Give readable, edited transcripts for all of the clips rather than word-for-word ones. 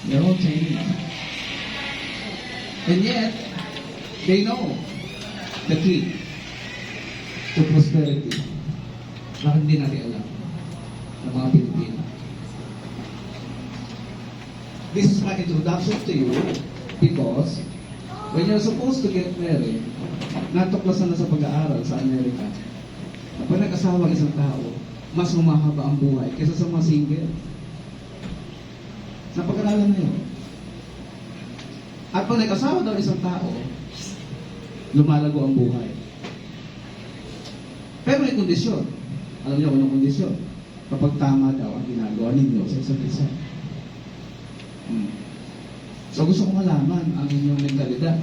They're all changing. And yet, they know the key to prosperity. Bakit hindi natin alam ng mga Pilipino? This is my introduction to you because when you're supposed to get married, natuklasan na sa pag-aaral sa Amerika, pag nag-asawa ang isang tao, mas humahaba ang buhay kaysa sa mga single. Napag-aralan na yun. At pag nag-asawa daw isang tao, lumalago ang buhay. Pero may kondisyon. Alam niyo kung anong kondisyon? Kapag tama daw ang ginagawa ninyo sa isa't isa. So gusto ko malaman ang inyong mentalidad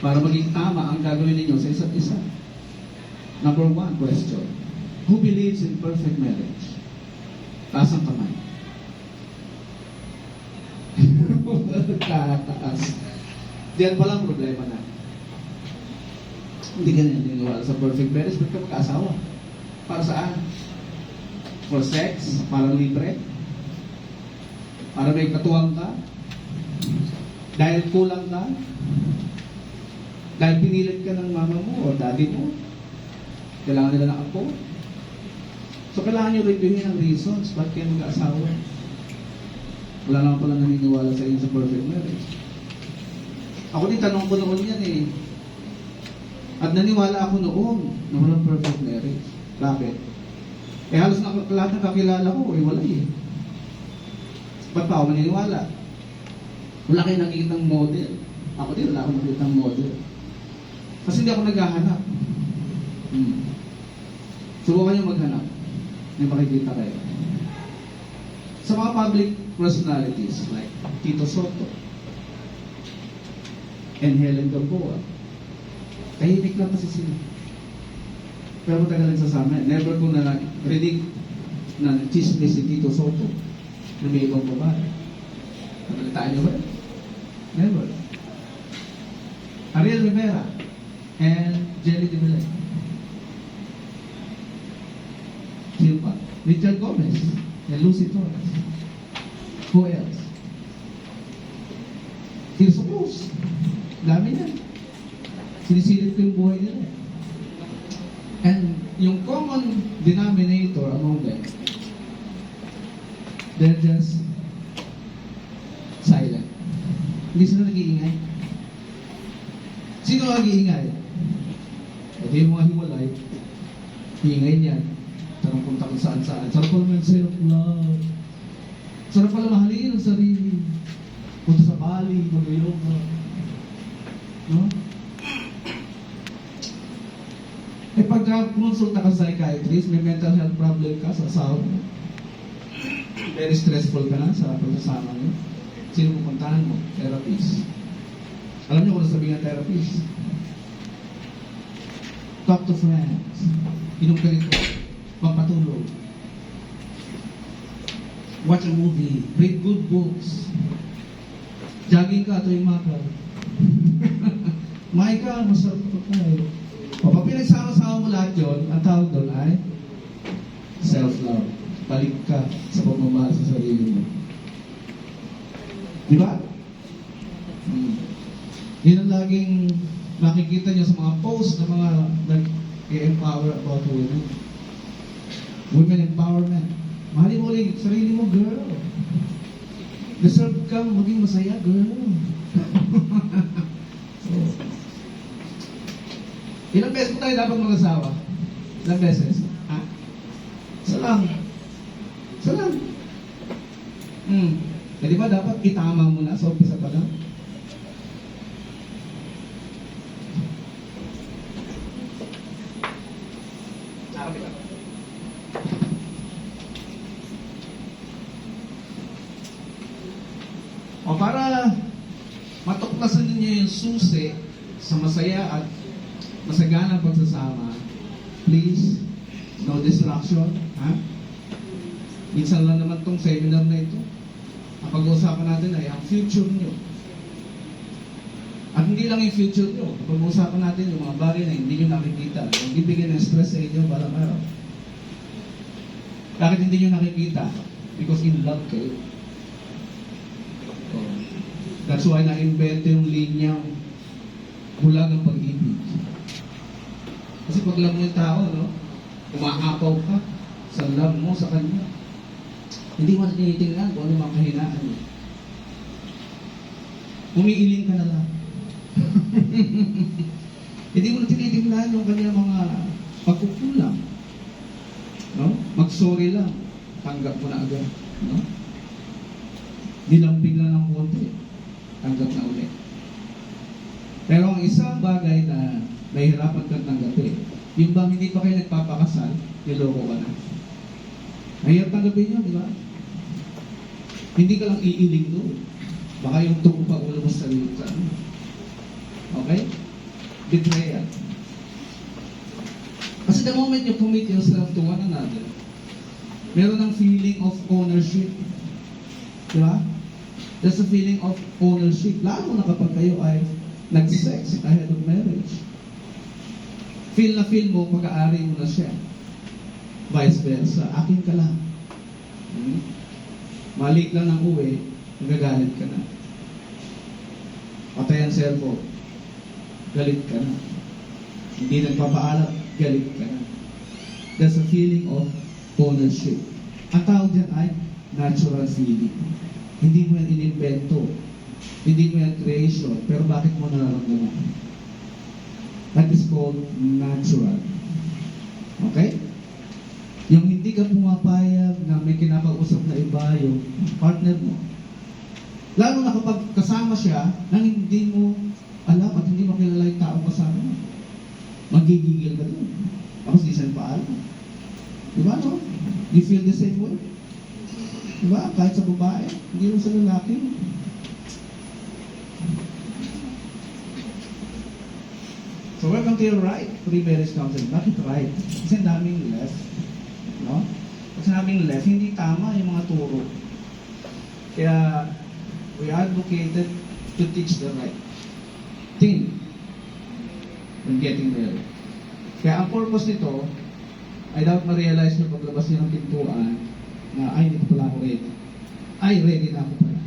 para maging tama ang gagawin ninyo sa isa't isa. Number 1 question. Who believes in perfect marriage? Taas ang kamay. Tataas. Diyan pa lang problema na. Hindi ka naniniwala sa perfect marriage, ba't ka magkaasawa? Para saan? For sex? Para libre? Para may katuwang ka? Dahil kulang ka? Dahil pinilit ka ng mama mo o daddy mo? Kailangan nila ng apo? So kailangan nyo reviewin ang reasons ba't kayo mag-asawa. Wala naman pala naniniwala sa inyo sa perfect marriage. Ako din tanong ko noon yan eh. At naniwala ako noon na walang perfect marriage. Bakit? Eh halos lahat ng kakilala ko, wala eh. Ba't pa ako maniniwala? Wala kayo nakikitang model. Ako din, wala akong nakikitang model. Kasi hindi ako naghahanap. Subukan nyo maghanap. May makikita kayo. Sa mga public personalities like Tito Soto and Helen Gamboa, tahimik lang kasi sila. Pero matagal nagsasama. Never ko na rinig na chismis si Tito Soto na may ibang babae. Nabalitaan niyo ba? Never. Ariel Rivera and Jelly de Belay. Sino pa? Richard Gomez and Lucy Torres. Who else? Tirso Cruz. Dami na. Sinisilip ko yung buhay nila. And yung common denominator among them, they're just silent. Hindi sila nag-iingay. Sino nag-iingay? Ito yung mga hiwalay. Iingay niyan. Tarang punta kung saan-saan. Sarap pala mag-self-love. Sarap pala mahalin ang sarili. Punta sa Bali, mag-yoga. No? Eh pagka kumonsulta ka sa psychiatrist, may mental health problem ka sa asawa mo. Very stressful ka na sa pagsasama niyo. Sino pupuntahan mo? Therapist. Alam niyo kung sabihin ng therapist? Talk to friends. Inom ka nito. Pampatulog. Watch a movie. Read good books. Jogging ka tuwing umaga. May ka, masarap ka kayo. O pag pinagsama-sama mo lahat yun, ang tawag doon ay self-love. Balik ka sa pagmamahal sa sarili mo. Di ba? Yun ang laging makikita nyo sa mga posts ng mga nag-empower about women. Women empowerment. Mahalin mo ulit sarili mo, girl. Deserve ka maging masaya, girl. So, ilang beses mo tayo dapat mag-asawa? Ilang beses? Ha? Isa lang. Isa lang. Eh, di ba dapat itama mo na sa umpisa pa lang? O para matuklasan ninyo yung susi sa masaya at masaganang pagsasama, please, no distraction, ha? Minsan lang naman tong seminar na ito. Ang pag-uusapan natin ay ang future nyo. At hindi lang yung future nyo. Pag-uusapan natin yung mga bagay na hindi nyo nakikita. Yung bibigyan ng stress sa inyo balang araw. Bakit hindi nyo nakikita? Because in love kayo. So, that's why na-invento yung linyang bulag ang pag-ibig. Kasi pag love mo yung tao, no? Umaapaw ka sa love mo sa kanya. Hindi mo tinitingnan kung ano mga kahinaan mo. Umiiling ka na lang. Hindi mo na tinitingnan yung kanya mga pagkukulang. No? Mag-sorry lang. Tanggap mo na agad. No? Dilambing lang ng konti. Tanggap na ulit. Pero ang isang bagay na nahihirapan kang tanggapin, yung bang hindi pa kayo nagpapakasal, niloko ka na. Mahirap tanggapin nyo, di ba? Hindi ka lang iiling doon. Baka yung tuko pa ulo mo sa sarili sa ano. Okay? Betrayal. Kasi the moment you commit yourself to one another, meron ng feeling of ownership. Di ba? There's a feeling of ownership. Lalo na kapag kayo ay nag-sex ahead of marriage. Feel na feel mo, pag-aari mo na siya. Vice versa. Akin ka lang. Malik lang ng uwi, nagagalit ka na. Patay ang cellphone, galit ka na. Hindi nagpapaalam, galit ka na. There's a feeling of ownership. Ang tawag dyan ay natural feeling. Hindi mo yan inimbento. Hindi mo yan creation. Pero bakit mo nararamdaman? That is called natural. Okay? Yung hindi ka pumapayag na may kinakausap na iba yung partner mo. Lalo na kapag kasama siya nang hindi mo alam at hindi mo kilala yung taong kasama mo. Magigigil ka doon. Tapos di siya paalam. Diba no? You feel the same way? Diba? Kahit sa babae, hindi mo sa lalaki. So welcome to your right, pre-marriage counseling. Bakit right? Kasi daming left. No? Kasi naming left, hindi tama yung mga turo. Kaya, we advocated to teach the right thing when getting married. Kaya ang purpose nito, I doubt ma-realize nyo paglabas nyo ng pintuan na, ay, hindi ko pala ako ready. Ay, ready na ako pala.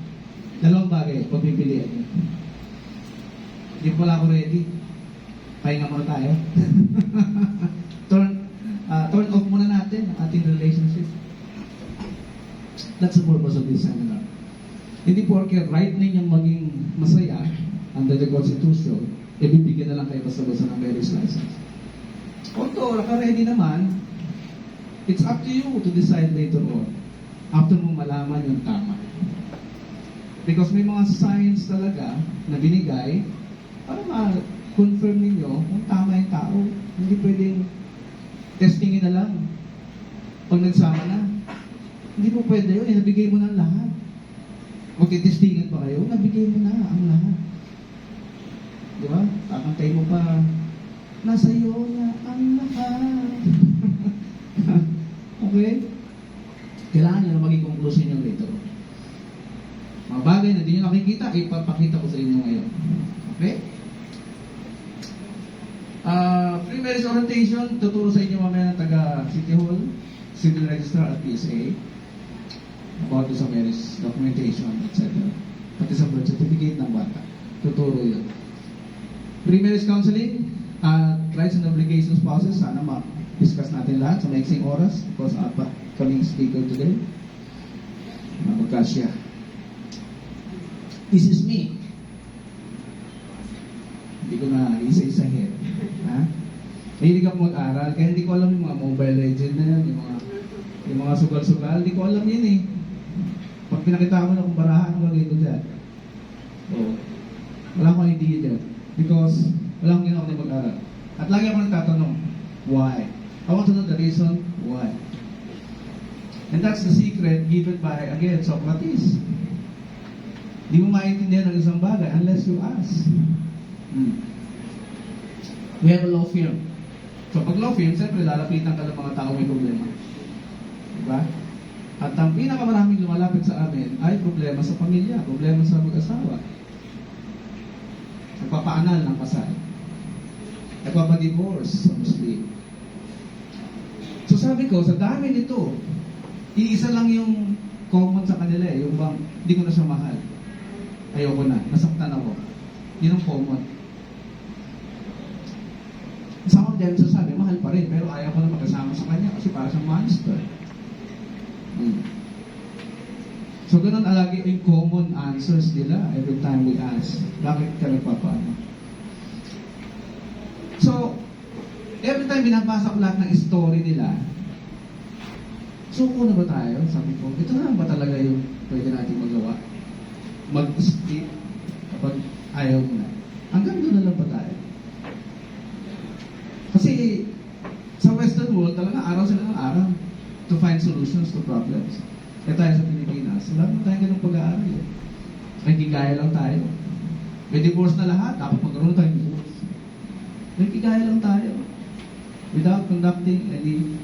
Dalawang bagay, pagpipilian nyo. Hindi ko pala ako ready. Pahinga muna tayo. Turn off muna natin ang ating relationship. That's the purpose of this seminar. Hindi porke right ninyong maging masaya under the Constitution, ibibigyan na lang kayo basta-basta ng marriage license. Although, naka-ready naman, it's up to you to decide later on after mo malaman yung tama. Because may mga signs talaga na binigay para ma-confirm ninyo kung tama yung tao. Hindi pwedeng testingin na lang. Pag nagsama na, hindi mo pwede yun. Nabigay mo na ang lahat. Magtitestingan pa kayo, nabigay mo na ang lahat. Di ba? Kakantay mo pa, nasa iyo na ang lahat. Okay? Kailangan nyo na maging conclusion nyo later. Mga bagay na di nyo nakikita, ipapakita ko sa inyo ngayon. Okay? Pre-marriage orientation, tuturo sa inyo mamaya ng taga City Hall, Civil Registrar at PSA about sa marriage documentation, etc. Pati sa birth certificate ng bata. Tuturo yun. Pre-marriage counseling, rights and obligations process, sana ma-discuss natin lahat sa maiksing oras because coming speaker today, magkasya. This is me. Hindi ko na isa-isahin. Ha? Mahilig ako mag-aral, kaya hindi ko alam yung mga Mobile Legend na yan, yung mga sugal-sugal, hindi ko alam yun eh. Pag pinakita ko na kung barahan, ang gagawin ko dyan. So, wala akong idea dyan. Because, wala akong ginawa na mag-aral. At lagi ako nagtatanong, why? I want to know the reason why. And that's the secret given by, again, Socrates. Hindi mo maintindihan ng isang bagay unless you ask. We have a law firm. So pag law firm, siyempre lalapitan ka ng mga tao may problema. Diba? At ang pinakamaraming lumalapit sa amin ay problema sa pamilya, problema sa mag-asawa. Nagpapaanal ng kasal. Nagpapadivorce sa Muslim. So sabi ko, sa dami nito, iisa lang yung ayoko na, nasaktan ako. Yun ang common. Some of them sasabi, mahal pa rin, pero ayaw ko na magkasama sa kanya kasi para siyang monster. So, ganun alagi yung common answers nila every time we ask, bakit ka nagpapaano? So, every time binabasa ko lahat ng story nila, suko na ba tayo? Sabi ko, ito na ba talaga yung pwede natin magawa? Mag-skip kapag ayaw mo na. Hanggang doon na lang ba tayo? Kasi sa Western world, talaga araw sila ng araw to find solutions to problems. Kaya tayo sa Pilipinas, wala naman tayong ganung pag-aaral. Nagkikaya lang tayo. May divorce na lahat, dapat magkaroon tayong divorce. Nagkikaya lang tayo without conducting any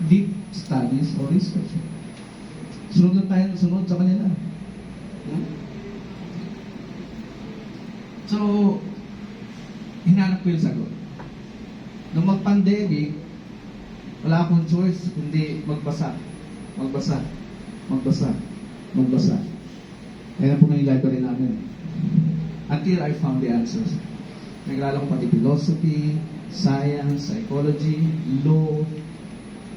deep studies or research. Sunod lang tayo ng sunod sa kanila. So, hinanap ko yung sagot. Nung mag-pandemic, wala akong choice kundi magbasa. Magbasa. Magbasa. Magbasa. Ayan po yung library namin. Until I found the answers. Nag-aaral ko pati philosophy, science, psychology, law.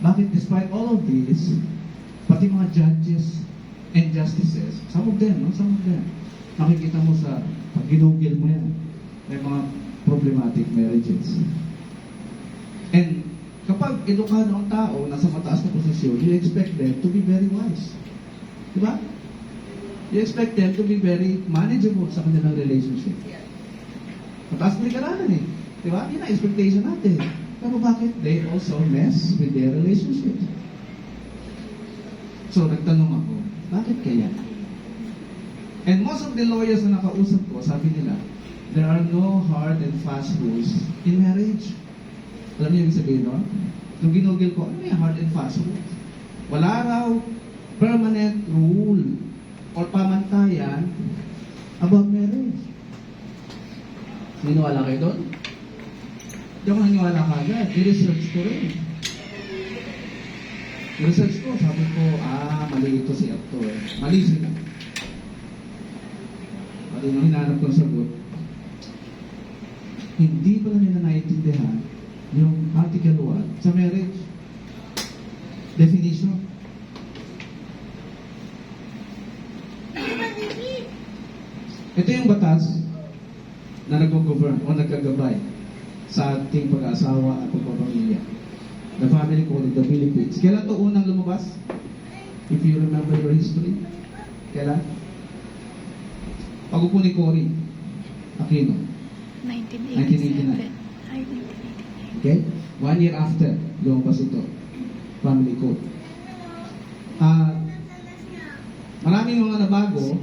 Bakit despite all of this, pati mga judges and justices, some of them, nakikita mo sa, pag ginugil mo yan, may mga problematic marriages. And kapag edukado ang tao, nasa mataas na posisyon, you expect them to be very wise. Diba? You expect them to be very manageable sa kanilang relationship. Mataas na ikaralan eh. Diba? Yun ang expectation natin. Pero bakit? They also mess with their relationship. So, nagtanong ako, bakit kaya? And most of the lawyers na nakausap ko, sabi nila, there are no hard and fast rules in marriage. Alam niyo yung sabihin, no? Nung ginugil ko, ano yung hard and fast rules? Wala raw permanent rule or pamantayan about marriage. Niniwala kayo doon? Hindi ako naniwala kagad. I-research ko rin. I-research ko, sabi ko, mali ito si actor. Mali sila. Mali nung hinanap kong sagot. Hindi pala nila naiintindihan yung Article 1 sa marriage. Definition. Ito yung batas na nag-govern o nagkagabay sa ating pag-aasawa at pagpapamilya. The Family Code of the Philippines. Kailan ito unang lumabas? If you remember your history. Kailan? Pag-upo ni Cory Aquino. 1989. Okay? 1 year after, lumabas ito. Family Code. Maraming mga nabago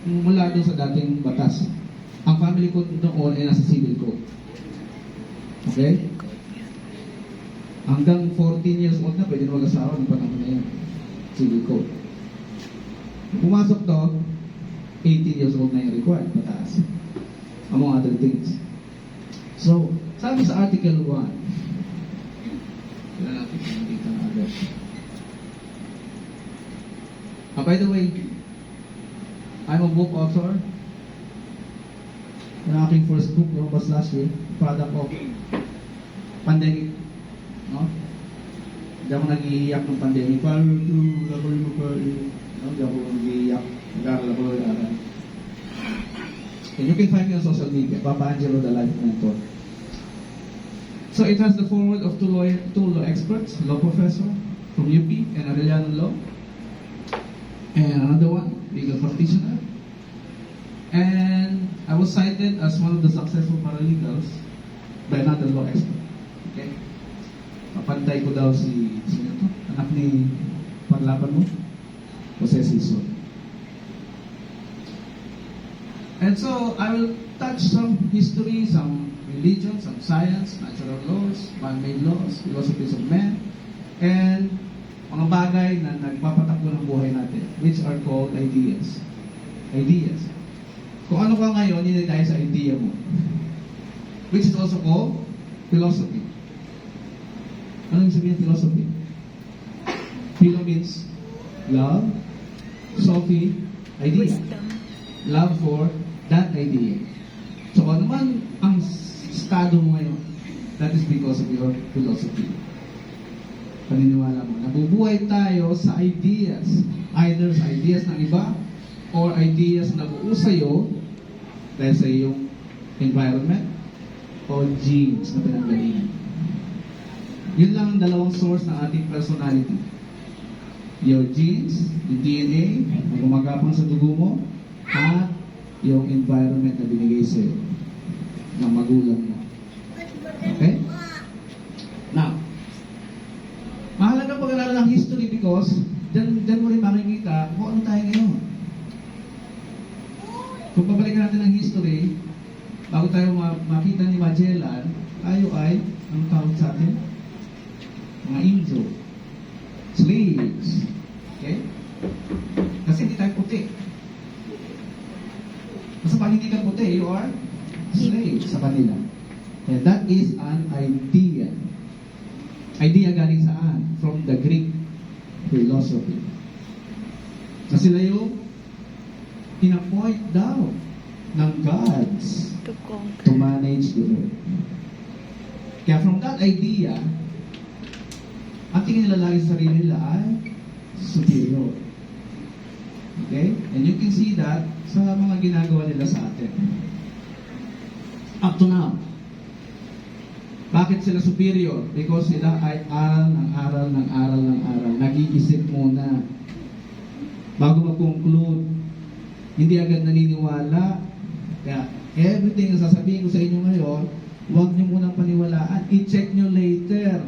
mula doon sa dating batas. Ang Family Code noon ay nasa Civil Code. Okay? Hanggang 14 years old na, pwede na mag-asawa ng panahon na yan. Civil Code. Pumasok to, 18 years old na yung required, mataas. Among other things. So, sabi sa Article 1, kailan natin dito na agad. By the way, I'm a book author. Yung aking first book, lumabas last year, product of pandemic. No? Hindi ako nag-iiyak ng pandemic. Hindi ako nag-iiyak. Nag-aaral ako. And you can find me on social media, Papa Angelo, the Life Mentor. So it has the foreword of two law experts, law professor from UP and Arellano Law, and another one, legal practitioner. And I was cited as one of the successful paralegals by another law expert. Okay? Kapantay ko daw sino to? Anak ni paglaban mo? Jose Sison. And so, I will touch some history, some religion, some science, natural laws, man-made laws, philosophies of man, and mga bagay na nagpapatakbo ng buhay natin, which are called ideas. Ideas. Kung ano ka ngayon, yun ay dahil sa idea mo. Which is also called philosophy. Ano yung sabihin philosophy? Philo means love, Sophie, idea. love for that idea. So ano man ang estado mo ngayon, that is because of your philosophy. Paniniwala mo. Nabubuhay tayo sa ideas. Either sa ideas ng iba or ideas na buo sa'yo dahil sa iyong environment o genes na pinanggalingan. Yun lang ang dalawang source ng ating personality. Your genes, yung DNA na gumagapang sa dugo mo, at yung environment na binigay sa'yo ng magulang mo. Okay? Now, mahalaga pag-aralan ng history because dyan mo rin makikita kung ano tayo ngayon. Kung pabalikan natin ang history, bago tayo makita ni Magellan, tayo ay, ang tawag sa atin? Mga Indio. Slaves. Okay? Kasi hindi tayo puti. Basta pag hindi ka puti, you are slave sa kanila. And that is an idea. Idea galing saan? From the Greek philosophy. Na sila yung pinapoint daw ng gods to manage the earth. Kaya from that idea, ang tingin nila lagi sa sarili nila ay superior. Okay? And you can see that sa mga ginagawa nila sa atin. Up to now. Bakit sila superior? Because sila ay aral ng aral ng aral ng aral. Nag-iisip muna. Bago mag-conclude, hindi agad naniniwala. Kaya everything na sasabihin ko sa inyo ngayon, huwag niyo munang paniwalaan. I-check niyo later.